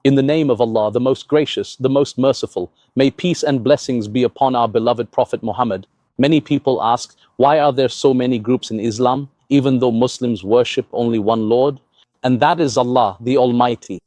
In the name of Allah, the most gracious, the most merciful, may peace and blessings be upon our beloved Prophet Muhammad. Many people ask, why are there so many groups in Islam, even though Muslims worship only one Lord? And that is Allah, the Almighty.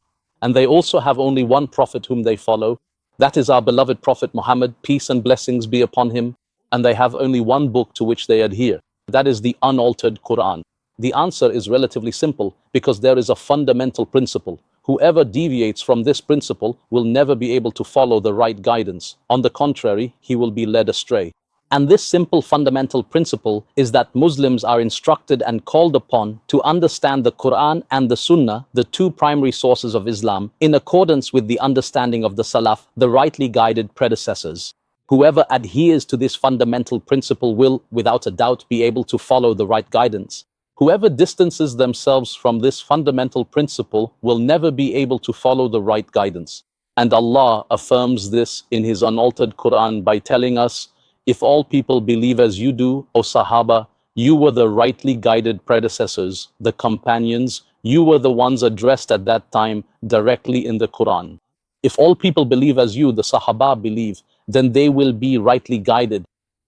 And they also have only one Prophet whom they follow. That is our beloved Prophet Muhammad, peace and blessings be upon him. And they have only one book to which they adhere. That is the unaltered Quran. The answer is relatively simple because there is a fundamental principle. Whoever deviates from this principle will never be able to follow the right guidance. On the contrary, he will be led astray. And this simple fundamental principle is that Muslims are instructed and called upon to understand the Quran and the Sunnah, the two primary sources of Islam, in accordance with the understanding of the Salaf, the rightly guided predecessors. Whoever adheres to this fundamental principle will, without a doubt, be able to follow the right guidance. Whoever distances themselves from this fundamental principle will never be able to follow the right guidance. And Allah affirms this in His unaltered Quran by telling us, if all people believe as you do, O Sahaba, you were the rightly guided predecessors, the companions, you were the ones addressed at that time directly in the Quran. If all people believe as you, the Sahaba believe, then they will be rightly guided.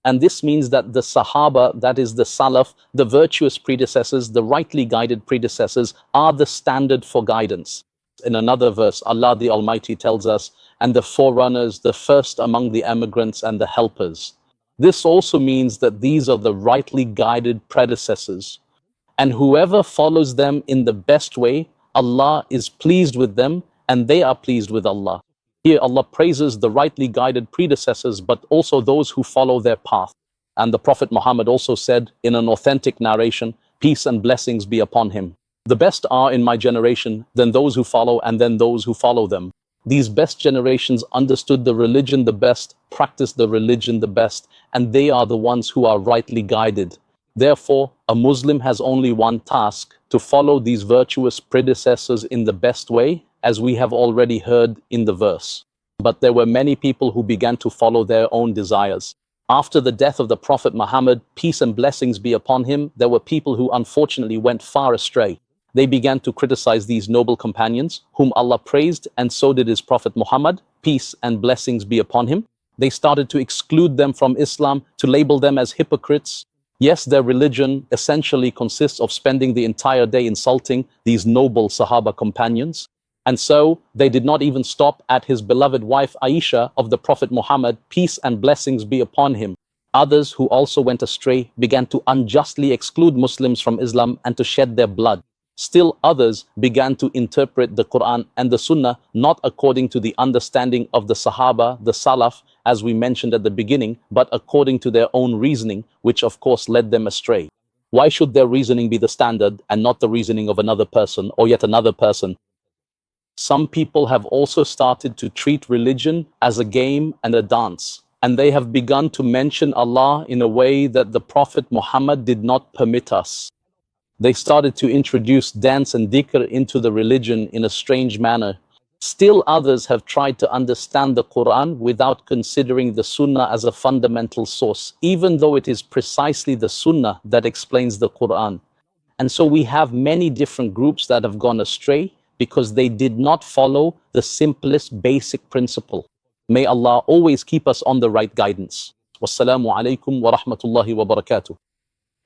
And this means that the Sahaba, that is the Salaf, the virtuous predecessors, the rightly guided predecessors, are the standard for guidance. In another verse, Allah the Almighty tells us, and the forerunners, the first among the emigrants and the helpers. This also means that these are the rightly guided predecessors. And whoever follows them in the best way, Allah is pleased with them and they are pleased with Allah. Here Allah praises the rightly guided predecessors, but also those who follow their path. And the Prophet Muhammad also said in an authentic narration, peace and blessings be upon him. The best are in my generation, then those who follow, and then those who follow them. These best generations understood the religion the best, practiced the religion the best, and they are the ones who are rightly guided. Therefore, a Muslim has only one task, to follow these virtuous predecessors in the best way, as we have already heard in the verse. But there were many people who began to follow their own desires. After the death of the Prophet Muhammad, peace and blessings be upon him, there were people who unfortunately went far astray. They began to criticize these noble companions, whom Allah praised, and so did his Prophet Muhammad, peace and blessings be upon him. They started to exclude them from Islam, to label them as hypocrites. Yes, their religion essentially consists of spending the entire day insulting these noble Sahaba companions. And so they did not even stop at his beloved wife Aisha of the Prophet Muhammad, peace and blessings be upon him. Others who also went astray began to unjustly exclude Muslims from Islam and to shed their blood. Still others began to interpret the Quran and the Sunnah not according to the understanding of the Sahaba, the Salaf, as we mentioned at the beginning, but according to their own reasoning, which of course led them astray. Why should their reasoning be the standard and not the reasoning of another person or yet another person? Some people have also started to treat religion as a game and a dance, and they have begun to mention Allah in a way that the Prophet Muhammad did not permit us. They started to introduce dance and dhikr into the religion in a strange manner. Still others have tried to understand the Quran without considering the Sunnah as a fundamental source, even though it is precisely the Sunnah that explains the Quran. And so we have many different groups that have gone astray because they did not follow the simplest basic principle. May Allah always keep us on the right guidance. Wassalamu alaikum wa rahmatullahi wa barakatuh.